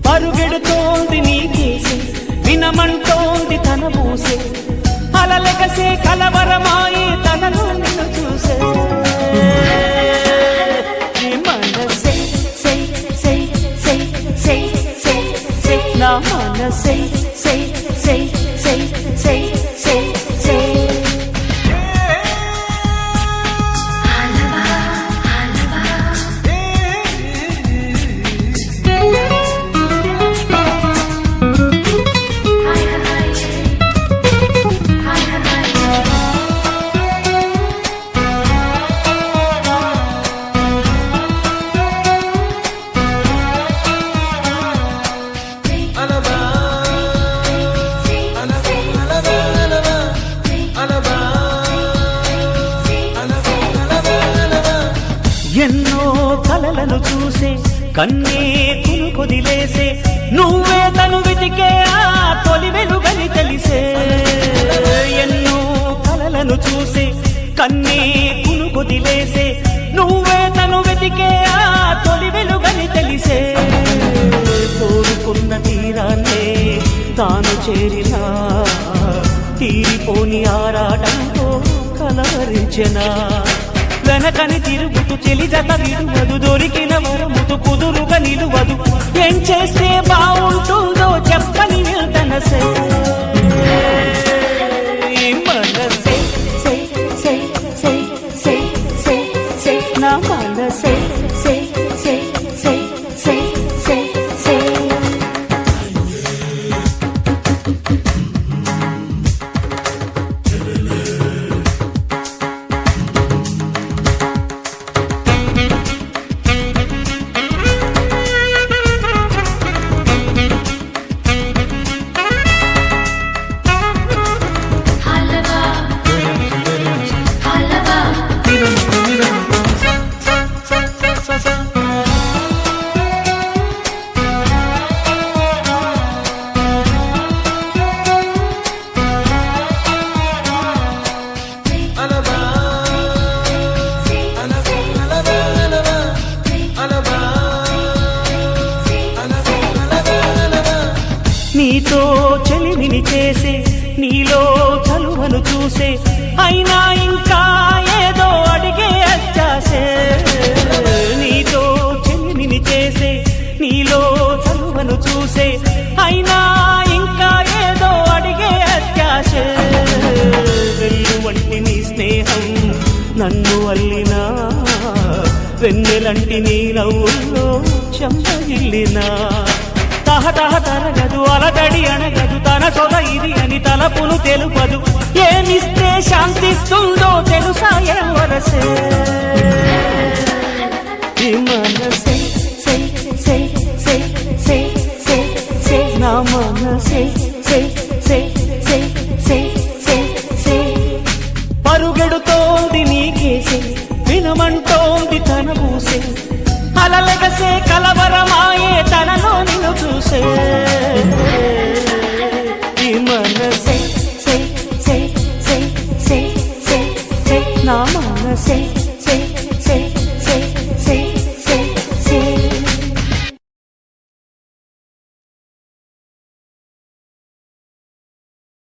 పరుగెడుతోంది నీకేసే వినమంటోంది తన మూసే అలలెగసే కలవరమాయి తనలో నిన్ను చూసే మనసే సై సై సై సై సై సై నా మనసే సై సై సై సై సై సై ఎన్నో కలలను చూసే కన్నే కునుకొదిలేసే నువ్వే తను వెతికే ఆ తొలి వెలుగని తెలిసే ఎన్నో కలలను చూసే కన్నే కునుకొదిలేసే నువ్వే తను వెతికే ఆ తొలి వెలుగని తెలిసే కోరుకున్న తీరాన్నే తాను చేరినా తీరిపోని ఆరాటంతో కలవరించెనా వెనకని తిరుగుతూ చెలి జత విడువదు దొరికిన వరముతు కుదురుగా నిలువదు ఏం చేస్తే బాగుంటుందో చెప్పని వెళ్తనసే మనసే సై సై సై సై సై సై నా మనసే సై సై సై సై సై సై నీతో చెలిమిని చేసే నీలో చలువను చూసే అయినా ఇంకా ఏదో అడిగే అచ్చాసే నీతో చెలిమిని చేసే నీలో చలువను చూసే అయినా ఇంకా ఏదో అడిగే అత్యాసే వెళ్ళు వంటి నీ స్నేహం నన్ను అల్లినా వెన్నెలంటి నీ నవ్వుల్లో చెంపగిల్లినా తహతహ తరగదు అలదడి అనగదు తన సొద ఇది అని తలపును తెలుపదు ఏమిస్తే శాంతిస్తుందో తెలుసా వరసే మనసే సై సై సై సై సై సై నా మనసే సై సై సై సై సై సై పరుగెడుతోంది నీకేసే వినమంటోంది తన మూసే అలలెగసే కలవరమాయే తనలో నిన్ను చూసే మనసే సై సై సై సై సై నా మనసే